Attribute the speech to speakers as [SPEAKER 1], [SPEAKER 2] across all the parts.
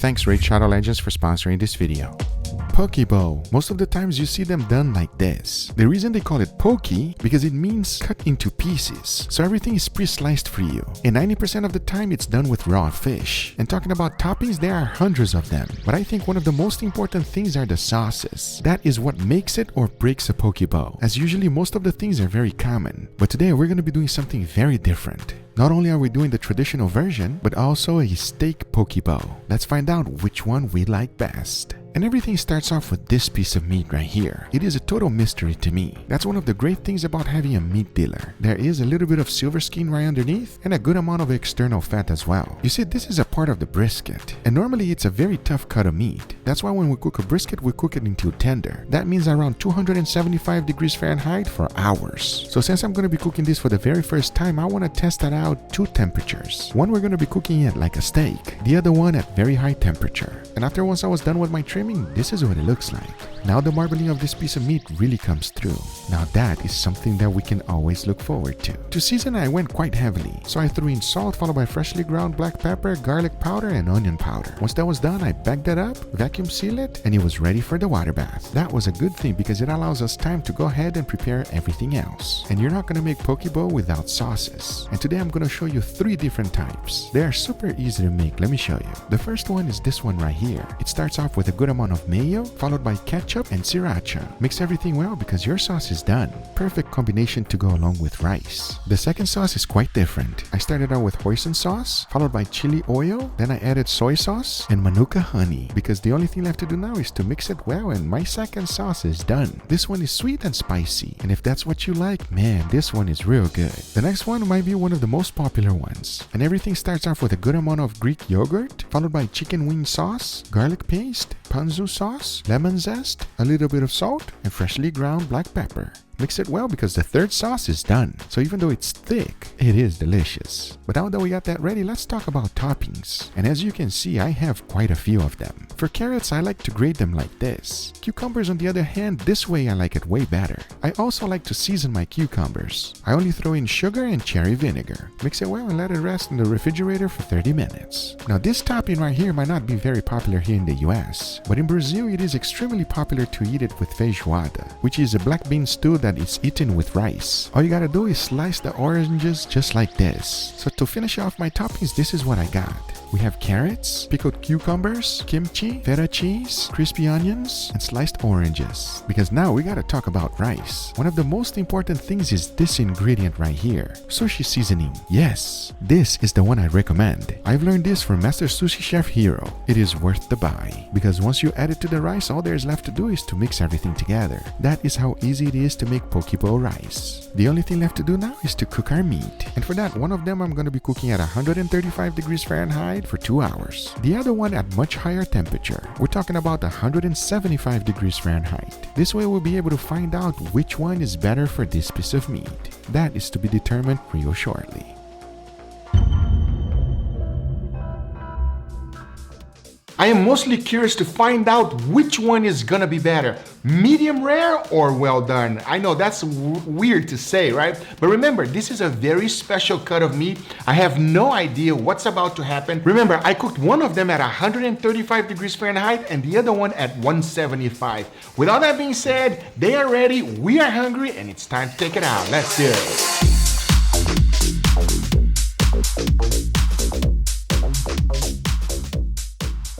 [SPEAKER 1] Thanks Raid Shadow Legends for sponsoring this video. Poke bowl. Most of the times you see them done like this. The reason they call it poke because it means cut into pieces. So everything is pre-sliced for you. And 90% of the time it's done with raw fish. And talking about toppings, there are hundreds of them. But I think one of the most important things are the sauces. That is what makes it or breaks a poke bowl. As usually most of the things are very common. But today we're going to be doing something very different. Not only are we doing the traditional version, but also a steak poke bowl. Let's find out which one we like best. And everything starts off with this piece of meat right here. It is a total mystery to me. That's one of the great things about having a meat dealer. There is a little bit of silver skin right underneath and a good amount of external fat as well. You see, this is a part of the brisket. And normally it's a very tough cut of meat. That's why when we cook a brisket, we cook it until tender. That means around 275 degrees Fahrenheit for hours. So since I'm going to be cooking this for the very first time, I want to test that out 2 temperatures. One we're going to be cooking it like a steak. The other one at very high temperature. And after once I was done with my trim, this is what it looks like. Now the marbling of this piece of meat really comes through. Now that is something that we can always look forward to. To season, I went quite heavily. So I threw in salt followed by freshly ground black pepper, garlic powder, and onion powder. Once that was done, I bagged that up, vacuum sealed it, and it was ready for the water bath. That was a good thing because it allows us time to go ahead and prepare everything else. And you're not going to make poke bowl without sauces. And today I'm going to show you 3 different types. They are super easy to make. Let me show you. The first one is this one right here. It starts off with a good amount of mayo, followed by ketchup and sriracha. Mix everything well because your sauce is done. Perfect combination to go along with rice. The second sauce is quite different. I started out with Hoisin Sauce, followed by chili oil, then I added soy sauce and Manuka Honey because the only thing left to do now is to mix it well and my second sauce is done. This one is sweet and spicy, and if that's what you like, man, this one is real good. The next one might be one of the most popular ones, and everything starts off with a good amount of Greek yogurt, followed by chicken wing sauce, garlic paste, Ponzo sauce, lemon zest, a little bit of salt, and freshly ground black pepper. Mix it well because the third sauce is done. So even though it's thick, it is delicious. But now that we got that ready, let's talk about toppings. And as you can see, I have quite a few of them. For carrots, I like to grate them like this. Cucumbers, on the other hand, this way I like it way better. I also like to season my cucumbers. I only throw in sugar and cherry vinegar. Mix it well and let it rest in the refrigerator for 30 minutes. Now this topping right here might not be very popular here in the US, but in Brazil it is extremely popular to eat it with feijoada, which is a black bean stew that is eaten with rice. All you gotta do is slice the oranges just like this. So to finish off my toppings, this is what I got. We have carrots, pickled cucumbers, kimchi, feta cheese, crispy onions, and sliced oranges. Because now we gotta talk about rice. One of the most important things is this ingredient right here, sushi seasoning. Yes, this is the one I recommend. I've learned this from Master Sushi Chef Hero. It is worth the buy. Because once you add it to the rice, all there is left to do is to mix everything together. That is how easy it is to make poke bowl rice. The only thing left to do now is to cook our meat. And for that, one of them I'm going to be cooking at 135 degrees Fahrenheit for 2 hours. The other one at much higher temperature. We're talking about 175 degrees Fahrenheit. This way we'll be able to find out which one is better for this piece of meat. That is to be determined real shortly. I am mostly curious to find out which one is gonna be better, medium rare or well done. I know that's weird to say, right? But remember, this is a very special cut of meat. I have no idea what's about to happen. Remember, I cooked one of them at 135 degrees Fahrenheit and the other one at 175. With all that being said, they are ready, we are hungry, and it's time to take it out. Let's do it.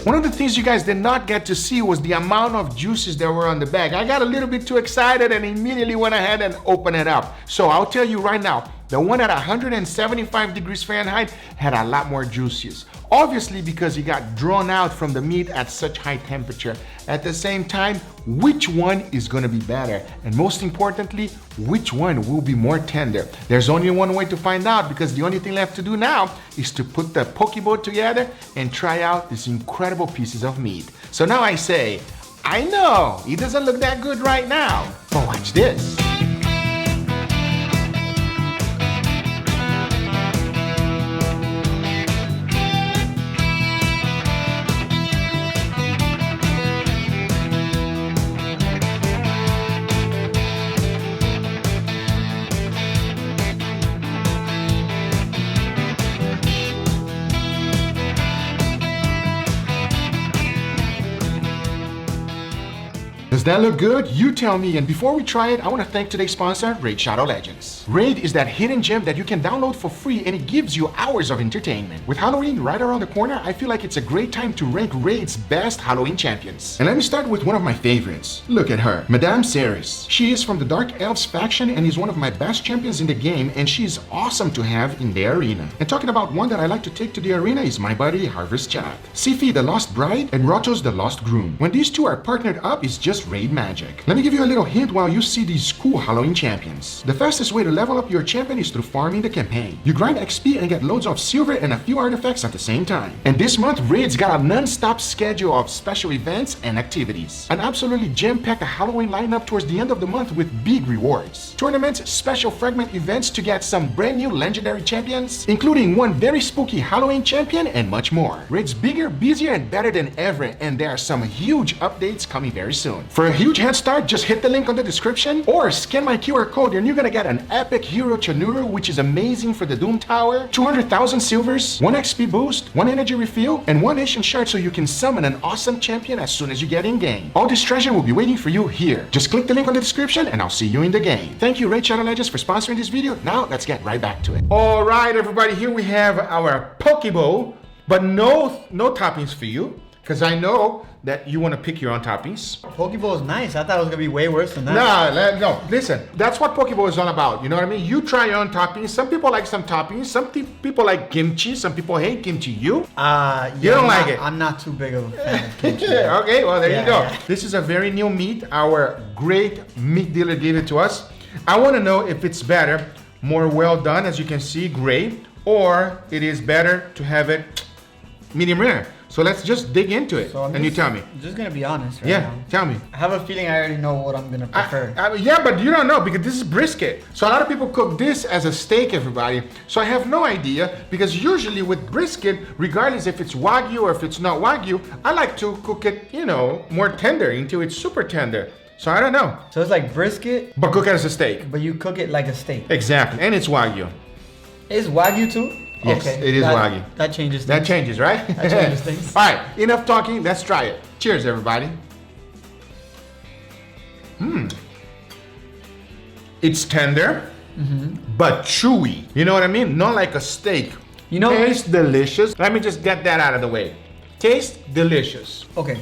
[SPEAKER 1] One of the things you guys did not get to see was the amount of juices that were on the bag. I got a little bit too excited and immediately went ahead and opened it up. So I'll tell you right now, the one at 175 degrees Fahrenheit had a lot more juices. Obviously because it got drawn out from the meat at such high temperature. At the same time, which one is gonna be better? And most importantly, which one will be more tender? There's only one way to find out because the only thing left to do now is to put the poke bowl together and try out these incredible pieces of meat. So now I say, I know it doesn't look that good right now, but watch this. Does that look good? You tell me. And before we try it, I want to thank today's sponsor, Raid Shadow Legends. Raid is that hidden gem that you can download for free and it gives you hours of entertainment. With Halloween right around the corner, I feel like it's a great time to rank Raid's best Halloween champions. And let me start with one of my favorites. Look at her, Madame Ceres. She is from the Dark Elves faction and is one of my best champions in the game, and she's awesome to have in the arena. And talking about one that I like to take to the arena is my buddy Harvest Chat. Sifi the Lost Bride and Rotos the Lost Groom. When these two are partnered up, it's just Raid magic. Let me give you a little hint while you see these cool Halloween champions. The fastest way to level up your champion is through farming the campaign. You grind XP and get loads of silver and a few artifacts at the same time. And this month, Raid's got a non-stop schedule of special events and activities. An absolutely jam-packed Halloween lineup towards the end of the month with big rewards. Tournaments, special fragment events to get some brand new legendary champions, including one very spooky Halloween champion and much more. Raid's bigger, busier, and better than ever, and there are some huge updates coming very soon. For a huge head start, just hit the link on the description or scan my QR code and you're gonna get an epic hero Chanuru, which is amazing for the Doom Tower, 200,000 silvers, 1 XP boost, 1 energy refill, and 1 Asian shard so you can summon an awesome champion as soon as you get in game. All this treasure will be waiting for you here. Just click the link on the description and I'll see you in the game. Thank you Raid Shadow Legends for sponsoring this video. Now let's get right back to it. All right, everybody, here we have our poke bowl, but no toppings for you, because I know that you want to pick your own toppings.
[SPEAKER 2] Poke bowl is nice. I thought it was gonna be way worse than that.
[SPEAKER 1] No, listen. That's what poke bowl is all about. You know what I mean? You try your own toppings. Some people like some toppings. Some people like kimchi. Some people hate kimchi. You don't like it.
[SPEAKER 2] I'm not too big of a fan of kimchi.
[SPEAKER 1] Okay, well there you go.
[SPEAKER 2] Yeah.
[SPEAKER 1] This is a very new meat. Our great meat dealer gave it to us. I want to know if it's better, more well done, as you can see, gray, or it is better to have it medium rare. So let's just dig into it, and you tell me.
[SPEAKER 2] I'm just gonna be honest right
[SPEAKER 1] now. Tell me.
[SPEAKER 2] I have a feeling I already know what I'm gonna prefer.
[SPEAKER 1] Yeah, but you don't know because this is brisket. So a lot of people cook this as a steak, everybody. So I have no idea because usually with brisket, regardless if it's Wagyu or if it's not Wagyu, I like to cook it, more tender until it's super tender. So I don't know.
[SPEAKER 2] So it's like brisket,
[SPEAKER 1] but cook it as a steak.
[SPEAKER 2] But you cook it like a steak.
[SPEAKER 1] Exactly, and it's Wagyu.
[SPEAKER 2] Is Wagyu too?
[SPEAKER 1] Yes,
[SPEAKER 2] okay.
[SPEAKER 1] it is Wagyu.
[SPEAKER 2] That changes things.
[SPEAKER 1] That changes, right?
[SPEAKER 2] That changes things.
[SPEAKER 1] All right, enough talking. Let's try it. Cheers, everybody. It's tender, but chewy. You know what I mean? Not like a steak. Tastes delicious. Let me just get that out of the way. Tastes delicious.
[SPEAKER 2] Okay.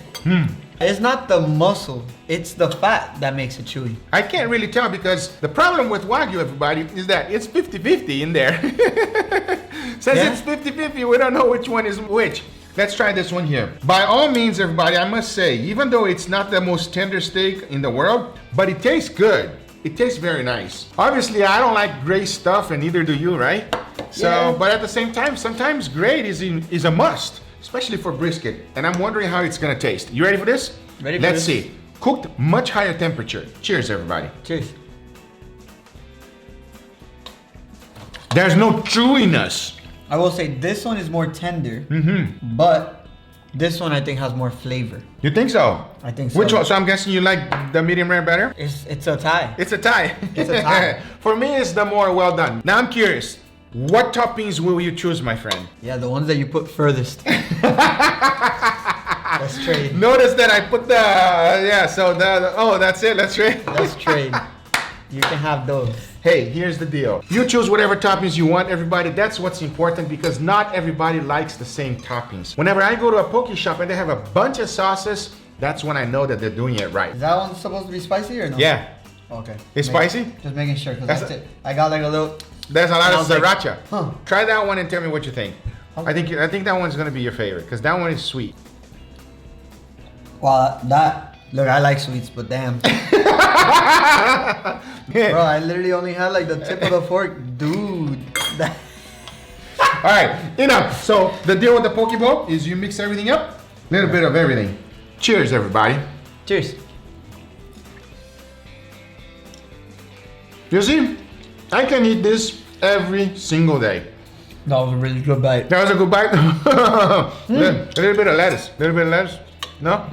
[SPEAKER 2] It's not the muscle, it's the fat that makes it chewy.
[SPEAKER 1] I can't really tell because the problem with Wagyu, everybody, is that it's 50-50 in there. Since it's 50-50, we don't know which one is which. Let's try this one here. By all means, everybody, I must say, even though it's not the most tender steak in the world, but it tastes good. It tastes very nice. Obviously, I don't like gray stuff, and neither do you, right? So, but at the same time, sometimes gray is a must. Especially for brisket, and I'm wondering how it's gonna taste. You ready for this?
[SPEAKER 2] Ready for
[SPEAKER 1] Let's
[SPEAKER 2] this.
[SPEAKER 1] see. Cooked much higher temperature. Cheers, everybody.
[SPEAKER 2] Cheers.
[SPEAKER 1] There's no chewiness.
[SPEAKER 2] I will say this one is more tender, but this one I think has more flavor.
[SPEAKER 1] You think so?
[SPEAKER 2] I think so.
[SPEAKER 1] Which one? So I'm guessing you like the medium rare better?
[SPEAKER 2] It's a tie.
[SPEAKER 1] It's a tie.
[SPEAKER 2] It's a tie.
[SPEAKER 1] For me, it's the more well done. Now I'm curious. What toppings will you choose, my friend?
[SPEAKER 2] Yeah, the ones that you put furthest. Let's trade.
[SPEAKER 1] Notice that I put that's it, let's trade.
[SPEAKER 2] Let's trade. You can have those.
[SPEAKER 1] Hey, here's the deal. You choose whatever toppings you want, everybody. That's what's important because not everybody likes the same toppings. Whenever I go to a poke shop and they have a bunch of sauces, that's when I know that they're doing it right.
[SPEAKER 2] Is that one supposed to be spicy or no?
[SPEAKER 1] Yeah.
[SPEAKER 2] Okay.
[SPEAKER 1] It's spicy?
[SPEAKER 2] Just making sure, because that's it. I got like a little...
[SPEAKER 1] There's a lot of Sriracha.
[SPEAKER 2] Like,
[SPEAKER 1] Try that one and tell me what you think.
[SPEAKER 2] Okay.
[SPEAKER 1] I think that one's gonna be your favorite because that one is sweet.
[SPEAKER 2] Well, look, I like sweets, but damn. Bro, I literally only had like the tip of the fork, dude.
[SPEAKER 1] All right, enough. So the deal with the poke bowl is you mix everything up, a little bit of everything. Cheers, everybody.
[SPEAKER 2] Cheers.
[SPEAKER 1] You see, I can eat this every single day.
[SPEAKER 2] That was a really good bite.
[SPEAKER 1] That was a good bite. A little bit of lettuce. No?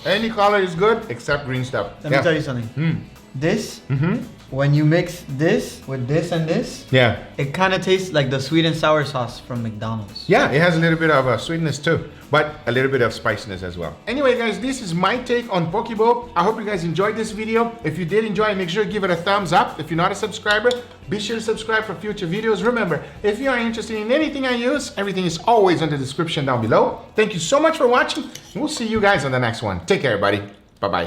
[SPEAKER 1] Any color is good except green stuff.
[SPEAKER 2] Let me tell you something. this, when you mix this with this and this,
[SPEAKER 3] Yeah.
[SPEAKER 2] it kind of tastes like the sweet and sour sauce from McDonald's.
[SPEAKER 3] Yeah, it has a little bit of sweetness too, but a little bit of spiciness as well. Anyway, guys, this is my take on poke bowl. I hope you guys enjoyed this video. If you did enjoy it, make sure to give it a thumbs up. If you're not a subscriber, be sure to subscribe for future videos. Remember, if you are interested in anything I use, everything is always in the description down below. Thank you so much for watching, and we'll see you guys on the next one. Take care, everybody. Bye-bye.